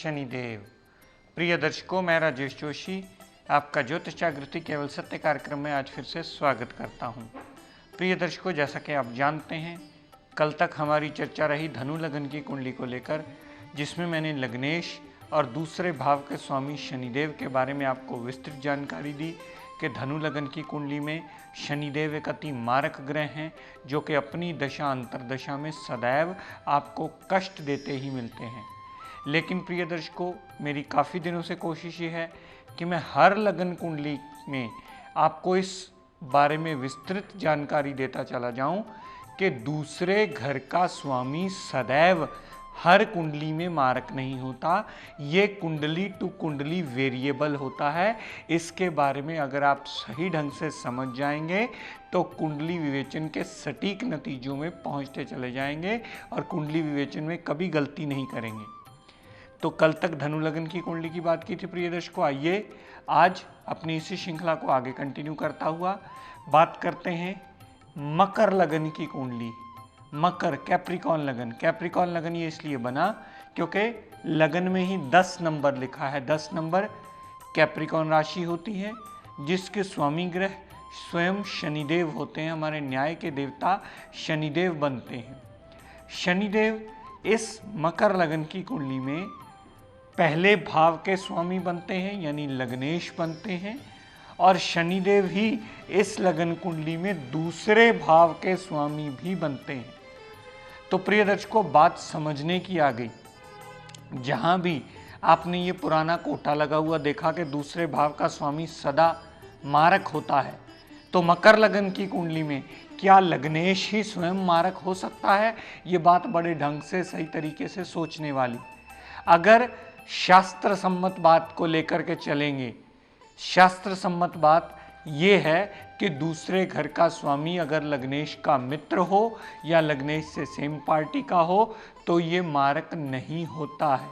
शनिदेव। प्रिय दर्शकों, मैं राजेश जोशी आपका ज्योतिष जागृति केवल सत्य कार्यक्रम में आज फिर से स्वागत करता हूं। प्रिय दर्शकों, जैसा कि आप जानते हैं, कल तक हमारी चर्चा रही धनु लगन की कुंडली को लेकर, जिसमें मैंने लग्नेश और दूसरे भाव के स्वामी शनिदेव के बारे में आपको विस्तृत जानकारी दी कि धनु लगन की कुंडली में शनिदेव एक अति मारक ग्रह हैं जो कि अपनी दशा अंतरदशा में सदैव आपको कष्ट देते ही मिलते हैं। लेकिन प्रिय दर्शकों, मेरी काफ़ी दिनों से कोशिश ये है कि मैं हर लगन कुंडली में आपको इस बारे में विस्तृत जानकारी देता चला जाऊं कि दूसरे घर का स्वामी सदैव हर कुंडली में मारक नहीं होता, ये कुंडली टू कुंडली वेरिएबल होता है। इसके बारे में अगर आप सही ढंग से समझ जाएंगे तो कुंडली विवेचन के सटीक नतीजों में पहुंचते चले जाएंगे और कुंडली विवेचन में कभी गलती नहीं करेंगे। तो कल तक धनु लगन की कुंडली की बात की थी प्रिय दर्शकों। आइए आज अपनी इसी श्रृंखला को आगे कंटिन्यू करता हुआ बात करते हैं मकर लगन की कुंडली। मकर कैप्रिकॉर्न लगन। कैप्रिकॉर्न लगन ये इसलिए बना क्योंकि लगन में ही 10 नंबर लिखा है। 10 नंबर कैप्रिकॉर्न राशि होती है जिसके स्वामी ग्रह स्वयं शनिदेव होते हैं। हमारे न्याय के देवता शनिदेव बनते हैं। शनिदेव इस मकर लगन की कुंडली में पहले भाव के स्वामी बनते हैं, यानी लग्नेश बनते हैं, और शनिदेव ही इस लगन कुंडली में दूसरे भाव के स्वामी भी बनते हैं। तो प्रिय दर्शकों, बात समझने की आ गई। जहां भी आपने ये पुराना कोटा लगा हुआ देखा कि दूसरे भाव का स्वामी सदा मारक होता है, तो मकर लगन की कुंडली में क्या लग्नेश ही स्वयं मारक हो सकता है? ये बात बड़े ढंग से सही तरीके से सोचने वाली। अगर शास्त्र सम्मत बात को लेकर के चलेंगे, शास्त्र सम्मत बात ये है कि दूसरे घर का स्वामी अगर लग्नेश का मित्र हो या लग्नेश से सेम पार्टी का हो तो ये मारक नहीं होता है।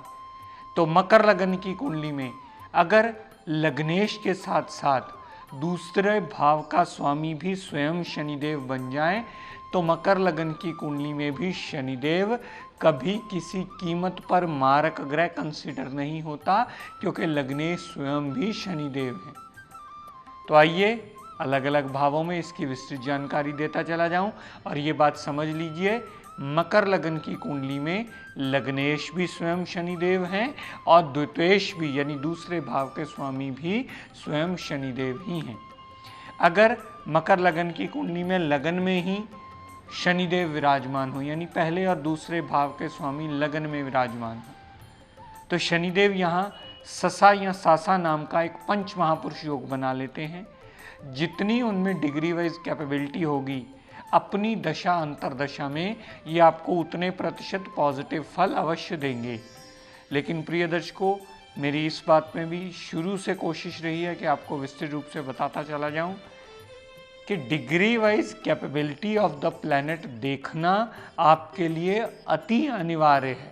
तो मकर लगन की कुंडली में अगर लग्नेश के साथ साथ दूसरे भाव का स्वामी भी स्वयं शनिदेव बन जाए तो मकर लगन की कुंडली में भी शनिदेव कभी किसी कीमत पर मारक ग्रह कंसिडर नहीं होता, क्योंकि लग्नेश स्वयं भी शनिदेव है। तो आइए अलग अलग भावों में इसकी विस्तृत जानकारी देता चला जाऊं और ये बात समझ लीजिए, मकर लगन की कुंडली में लग्नेश भी स्वयं शनिदेव हैं और द्वितीयेश भी यानी दूसरे भाव के स्वामी भी स्वयं शनिदेव ही हैं। अगर मकर लगन की कुंडली में लगन में ही शनिदेव विराजमान हो, यानी पहले और दूसरे भाव के स्वामी लगन में विराजमान हो, तो शनिदेव यहाँ ससा या सासा नाम का एक पंच महापुरुष योग बना लेते हैं। जितनी उनमें डिग्री वाइज कैपेबिलिटी होगी अपनी दशा अंतरदशा में, ये आपको उतने प्रतिशत पॉजिटिव फल अवश्य देंगे। लेकिन प्रिय दर्शकों, मेरी इस बात में भी शुरू से कोशिश रही है कि आपको विस्तृत रूप से बताता चला जाऊं कि degree wise capability of the planet देखना आपके लिए अति अनिवार्य है।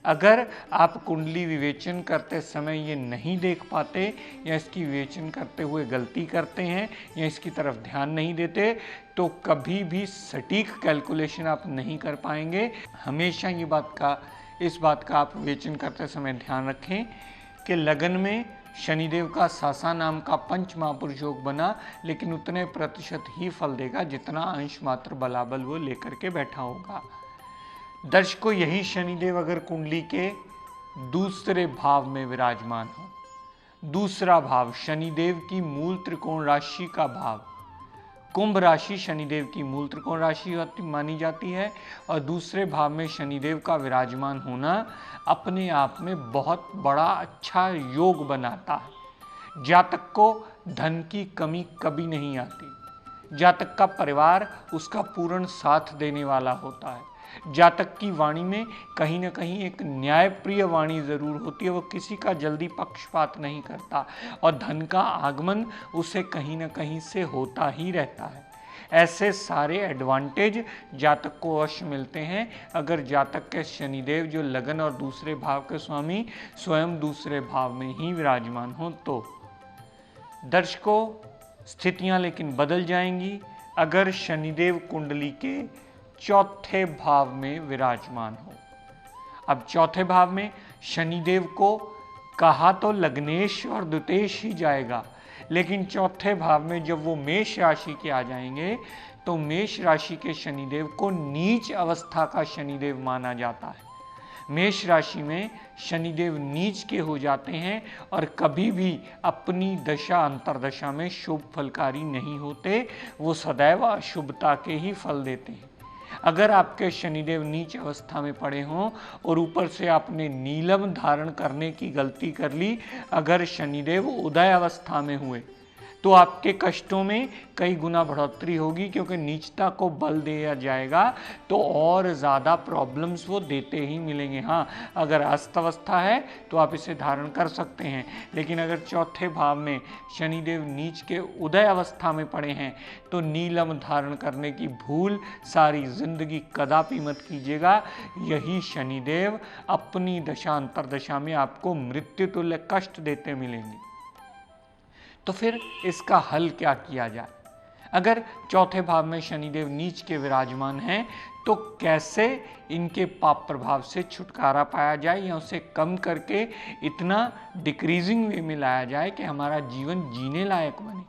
अगर आप कुंडली विवेचन करते समय ये नहीं देख पाते या इसकी विवेचन करते हुए गलती करते हैं या इसकी तरफ ध्यान नहीं देते तो कभी भी सटीक कैलकुलेशन आप नहीं कर पाएंगे। हमेशा इस बात का आप विवेचन करते समय ध्यान रखें कि लगन में शनिदेव का सासा नाम का पंच महापुरुष योग बना, लेकिन उतने प्रतिशत ही फल देगा जितना अंश मात्र बलाबल वो लेकर के बैठा होगा। दर्शकों, यही शनिदेव अगर कुंडली के दूसरे भाव में विराजमान हो, दूसरा भाव शनिदेव की मूल त्रिकोण राशि का भाव, कुंभ राशि शनिदेव की मूल त्रिकोण राशि मानी जाती है, और दूसरे भाव में शनिदेव का विराजमान होना अपने आप में बहुत बड़ा अच्छा योग बनाता है। जातक को धन की कमी कभी नहीं आती। जातक का परिवार उसका पूर्ण साथ देने वाला होता है। जातक की वाणी में कहीं ना कहीं एक न्यायप्रिय वाणी जरूर होती है। वो किसी का जल्दी पक्षपात नहीं करता और धन का आगमन उसे कहीं ना कहीं से होता ही रहता है। ऐसे सारे एडवांटेज जातक को अवश्य मिलते हैं अगर जातक के शनिदेव जो लगन और दूसरे भाव के स्वामी स्वयं दूसरे भाव में ही विराजमान हो। तो दर्शकों, स्थितियां लेकिन बदल जाएंगी अगर शनिदेव कुंडली के चौथे भाव में विराजमान हो। अब चौथे भाव में शनिदेव को कहा तो लग्नेश और द्वितेश ही जाएगा, लेकिन चौथे भाव में जब वो मेष राशि के आ जाएंगे तो मेष राशि के शनिदेव को नीच अवस्था का शनिदेव माना जाता है। मेष राशि में शनिदेव नीच के हो जाते हैं और कभी भी अपनी दशा अंतर्दशा में शुभ फलकारी नहीं होते, वो सदैव अशुभता के ही फल देते हैं। अगर आपके शनिदेव नीच अवस्था में पड़े हों और ऊपर से आपने नीलम धारण करने की गलती कर ली, अगर शनिदेव उदय अवस्था में हुए तो आपके कष्टों में कई गुना बढ़ोतरी होगी, क्योंकि नीचता को बल दिया जाएगा तो और ज़्यादा प्रॉब्लम्स वो देते ही मिलेंगे। हाँ, अगर अस्त अवस्था है तो आप इसे धारण कर सकते हैं, लेकिन अगर चौथे भाव में शनिदेव नीच के उदय अवस्था में पड़े हैं तो नीलम धारण करने की भूल सारी जिंदगी कदापि मत कीजिएगा। यही शनिदेव अपनी दशा अंतर्दशा में आपको मृत्यु तुल्य कष्ट देते मिलेंगे। तो फिर इसका हल क्या किया जाए? अगर चौथे भाव में शनिदेव नीच के विराजमान हैं तो कैसे इनके पाप प्रभाव से छुटकारा पाया जाए या उसे कम करके इतना डिक्रीजिंग वे में लाया जाए कि हमारा जीवन जीने लायक बने।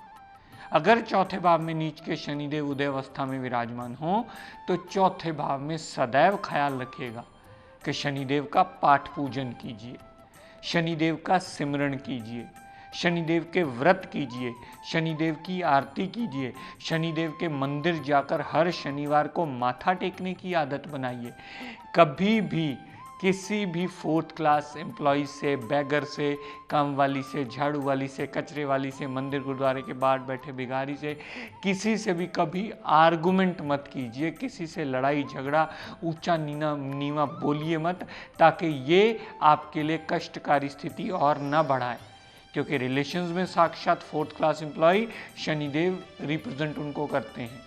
अगर चौथे भाव में नीच के शनिदेव उदय अवस्था में विराजमान हो तो चौथे भाव में सदैव ख्याल रखिएगा कि शनिदेव का पाठ पूजन कीजिए, शनिदेव का सिमरण कीजिए, शनिदेव के व्रत कीजिए, शनिदेव की आरती कीजिए, शनिदेव के मंदिर जाकर हर शनिवार को माथा टेकने की आदत बनाइए। कभी भी किसी भी 4th क्लास एम्प्लॉय से, बैगर से, काम वाली से, झाड़ू वाली से, कचरे वाली से, मंदिर गुरुद्वारे के बाहर बैठे भिखारी से, किसी से भी कभी आर्गुमेंट मत कीजिए, किसी से लड़ाई झगड़ा ऊंचा नीवा बोलिए मत, ताकि ये आपके लिए कष्टकारी स्थिति और न बढ़ाए। क्योंकि रिलेशंस में साक्षात 4th class employ Shanidev represent उनको करते हैं।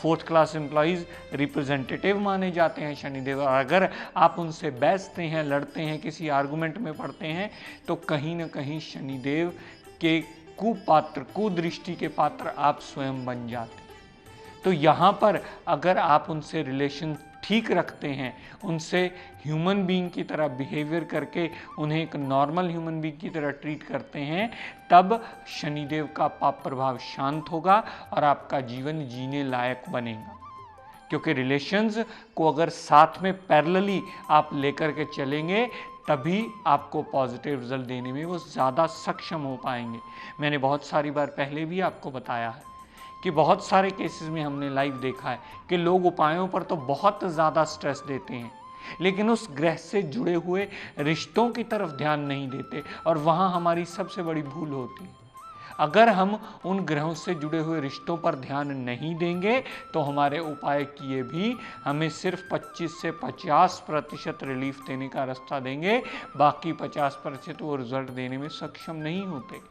4th क्लास एम्प्लॉयज़ रिप्रेजेंटेटिव माने जाते हैं शनिदेव, और अगर आप उनसे बैसते हैं, लड़ते हैं, किसी आर्गुमेंट में पड़ते हैं तो कहीं ना कहीं शनिदेव के कुपात्र, कुदृष्टि के पात्र आप स्वयं बन जाते हैं। तो यहाँ पर अगर आप उनसे रिलेशन ठीक रखते हैं, उनसे ह्यूमन बीइंग की तरह बिहेवियर करके उन्हें एक नॉर्मल ह्यूमन बीइंग की तरह ट्रीट करते हैं, तब शनिदेव का पाप प्रभाव शांत होगा और आपका जीवन जीने लायक बनेगा। क्योंकि रिलेशंस को अगर साथ में पैरेलली आप लेकर के चलेंगे तभी आपको पॉजिटिव रिजल्ट देने में वो ज़्यादा सक्षम हो पाएंगे। मैंने बहुत सारी बार पहले भी आपको बताया है कि बहुत सारे केसेस में हमने लाइव देखा है कि लोग उपायों पर तो बहुत ज़्यादा स्ट्रेस देते हैं, लेकिन उस ग्रह से जुड़े हुए रिश्तों की तरफ ध्यान नहीं देते, और वहाँ हमारी सबसे बड़ी भूल होती है। अगर हम उन ग्रहों से जुड़े हुए रिश्तों पर ध्यान नहीं देंगे तो हमारे उपाय किए भी हमें सिर्फ 25 से 50% रिलीफ देने का रास्ता देंगे, बाकी 50% वो रिजल्ट देने में सक्षम नहीं होते।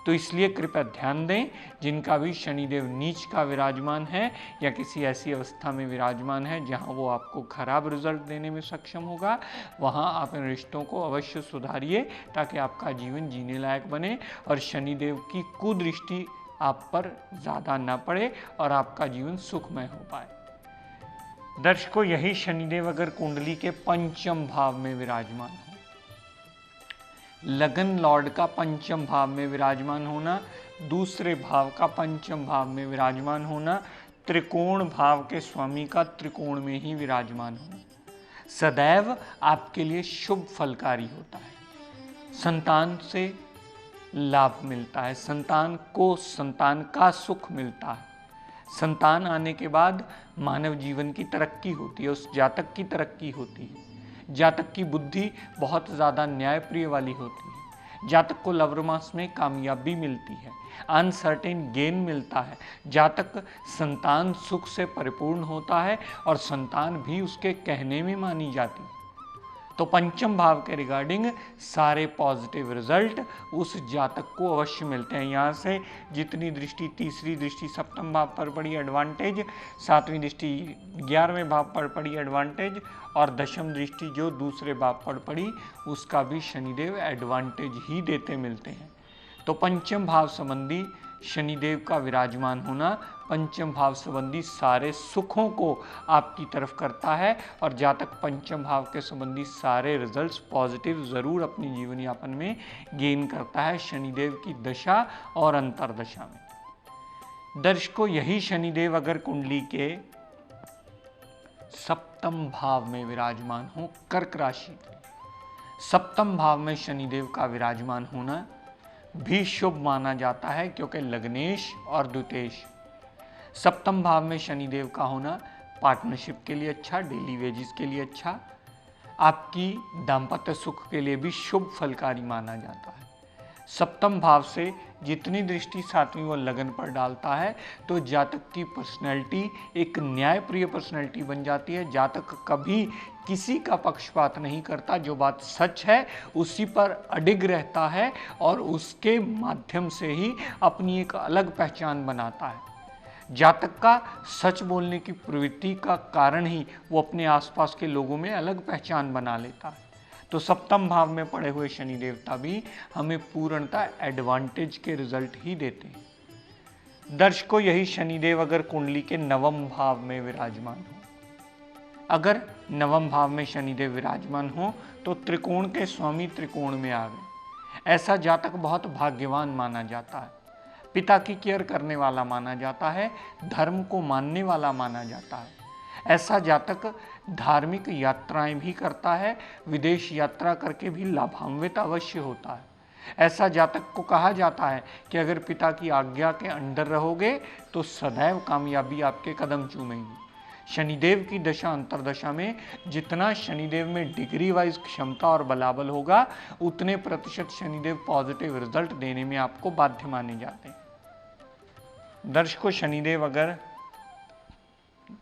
तो इसलिए कृपया ध्यान दें, जिनका भी शनिदेव नीच का विराजमान है या किसी ऐसी अवस्था में विराजमान है जहां वो आपको खराब रिजल्ट देने में सक्षम होगा, वहां आप इन रिश्तों को अवश्य सुधारिए ताकि आपका जीवन जीने लायक बने और शनिदेव की कुदृष्टि आप पर ज़्यादा ना पड़े और आपका जीवन सुखमय हो पाए। दर्शकों, यही शनिदेव अगर कुंडली के पंचम भाव में विराजमान हो, लगन लॉर्ड का पंचम भाव में विराजमान होना, दूसरे भाव का पंचम भाव में विराजमान होना, त्रिकोण भाव के स्वामी का त्रिकोण में ही विराजमान होना सदैव आपके लिए शुभ फलकारी होता है। संतान से लाभ मिलता है, संतान को संतान का सुख मिलता है। संतान आने के बाद मानव जीवन की तरक्की होती है, उस जातक की तरक्की होती है। जातक की बुद्धि बहुत ज़्यादा न्यायप्रिय वाली होती है। जातक को लव रोमांस में कामयाबी मिलती है, अनसर्टेन गेन मिलता है। जातक संतान सुख से परिपूर्ण होता है और संतान भी उसके कहने में मानी जाती है। तो पंचम भाव के रिगार्डिंग सारे पॉजिटिव रिजल्ट उस जातक को अवश्य मिलते हैं। यहाँ से जितनी दृष्टि, तीसरी दृष्टि सप्तम भाव पर पड़ी एडवांटेज, सातवीं दृष्टि 11वें भाव पर पड़ी एडवांटेज, और दशम दृष्टि जो दूसरे भाव पर पड़ी उसका भी शनिदेव एडवांटेज ही देते मिलते हैं। तो पंचम भाव संबंधी शनिदेव का विराजमान होना पंचम भाव संबंधी सारे सुखों को आपकी तरफ करता है और जातक पंचम भाव के संबंधी सारे रिजल्ट्स पॉजिटिव ज़रूर अपनी जीवन यापन में गेन करता है शनिदेव की दशा और अंतर्दशा में। दर्शकों, यही शनिदेव अगर कुंडली के सप्तम भाव में विराजमान हो, कर्क राशि, सप्तम भाव में शनिदेव का विराजमान होना भी शुभ माना जाता है, क्योंकि लग्नेश और द्वितेश, सप्तम भाव में शनिदेव का होना पार्टनरशिप के लिए अच्छा, डेली वेजेस के लिए अच्छा, आपकी दाम्पत्य सुख के लिए भी शुभ फलकारी माना जाता है। सप्तम भाव से जितनी दृष्टि सातवीं व लगन पर डालता है तो जातक की पर्सनैलिटी एक न्यायप्रिय पर्सनैलिटी बन जाती है। जातक कभी किसी का पक्षपात नहीं करता, जो बात सच है उसी पर अडिग रहता है और उसके माध्यम से ही अपनी एक अलग पहचान बनाता है। जातक का सच बोलने की प्रवृत्ति का कारण ही वो अपने आसपास के लोगों में अलग पहचान बना लेता है। तो सप्तम भाव में पड़े हुए शनि देवता भी हमें पूर्णतः एडवांटेज के रिजल्ट ही देते हैं। दर्शकों, यही शनिदेव अगर कुंडली के नवम भाव में विराजमान हो, अगर नवम भाव में शनिदेव विराजमान हो तो त्रिकोण के स्वामी त्रिकोण में आ गए। ऐसा जातक बहुत भाग्यवान माना जाता है, पिता की केयर करने वाला माना जाता है, धर्म को मानने वाला माना जाता है। ऐसा जातक धार्मिक यात्राएं भी करता है, विदेश यात्रा करके भी लाभान्वित अवश्य होता है। ऐसा जातक को कहा जाता है कि अगर पिता की आज्ञा के अंडर रहोगे तो सदैव कामयाबी आपके कदम चूमेगी। शनिदेव की दशा अंतर्दशा में जितना शनिदेव में डिग्री वाइज क्षमता और बलाबल होगा, उतने प्रतिशत शनिदेव पॉजिटिव रिजल्ट देने में आपको बाध्य माने जाते हैं। दर्शकों, शनिदेव अगर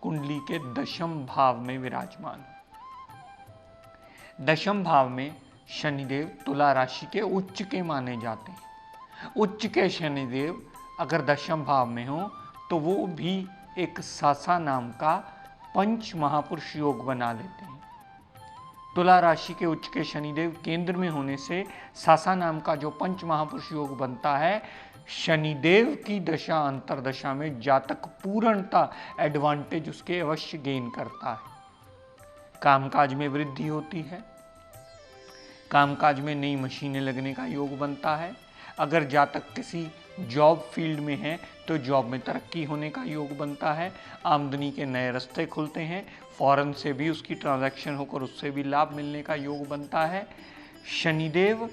कुंडली के दशम भाव में विराजमान, दशम भाव में शनिदेव तुला राशि के उच्च के माने जाते हैं। उच्च के शनिदेव अगर दशम भाव में हो तो वो भी एक सासा नाम का पंच महापुरुष योग बना लेते हैं। तुला राशि के उच्च के शनिदेव केंद्र में होने से सासा नाम का जो पंच महापुरुष योग बनता है, शनिदेव की दशा अंतर्दशा में जातक पूर्णता एडवांटेज उसके अवश्य गेन करता है। कामकाज में वृद्धि होती है, कामकाज में नई मशीनें लगने का योग बनता है। अगर जातक किसी जॉब फील्ड में है तो जॉब में तरक्की होने का योग बनता है, आमदनी के नए रास्ते खुलते हैं, फॉरेन से भी उसकी ट्रांजैक्शन होकर उससे भी लाभ मिलने का योग बनता है। शनिदेव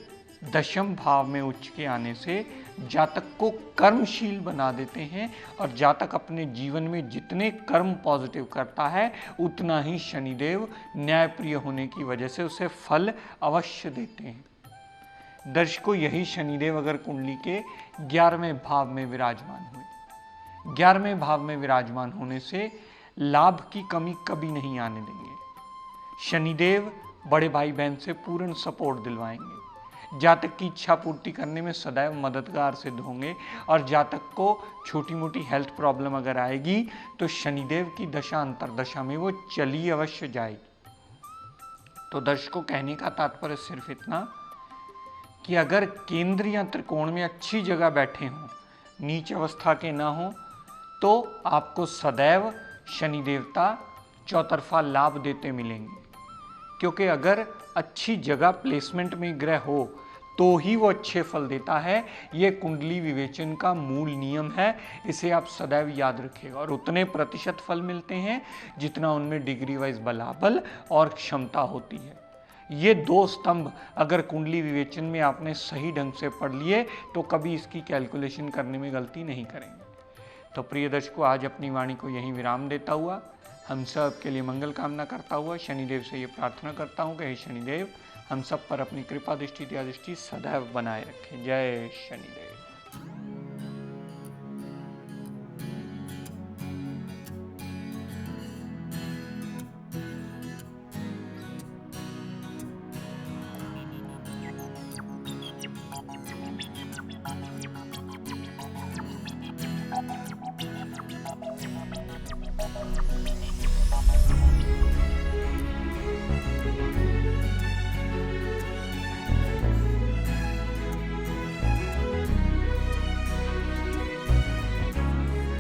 दशम भाव में उच्च के आने से जातक को कर्मशील बना देते हैं और जातक अपने जीवन में जितने कर्म पॉजिटिव करता है उतना ही शनिदेव न्यायप्रिय होने की वजह से उसे फल अवश्य देते हैं। दर्शकों, यही शनिदेव अगर कुंडली के 11वें भाव में विराजमान हुए, 11वें भाव में विराजमान होने से लाभ की कमी कभी नहीं आने देंगे। शनिदेव बड़े भाई बहन से पूर्ण सपोर्ट दिलवाएंगे, जातक की इच्छा पूर्ति करने में सदैव मददगार सिद्ध होंगे और जातक को छोटी मोटी हेल्थ प्रॉब्लम अगर आएगी तो शनिदेव की दशा अंतर्दशा में वो चली अवश्य जाएगी। तो दर्शकों, कहने का तात्पर्य सिर्फ इतना कि अगर केंद्र या त्रिकोण में अच्छी जगह बैठे हों, नीच अवस्था के ना हो, तो आपको सदैव शनि देवता चौतरफा लाभ देते मिलेंगे। क्योंकि अगर अच्छी जगह प्लेसमेंट में ग्रह हो तो ही वो अच्छे फल देता है। ये कुंडली विवेचन का मूल नियम है, इसे आप सदैव याद रखिएगा। और उतने प्रतिशत फल मिलते हैं जितना उनमें डिग्री वाइज बलाबल और क्षमता होती है। ये दो स्तंभ अगर कुंडली विवेचन में आपने सही ढंग से पढ़ लिए तो कभी इसकी कैलकुलेशन करने में गलती नहीं करेंगे। तो प्रिय दर्शकों, आज अपनी वाणी को यहीं विराम देता हुआ, हम सब के लिए मंगल कामना करता हुआ शनिदेव से ये प्रार्थना करता हूँ कि हे शनिदेव हम सब पर अपनी कृपा दृष्टि दया दृष्टि सदैव बनाए रखें। जय शनिदेव।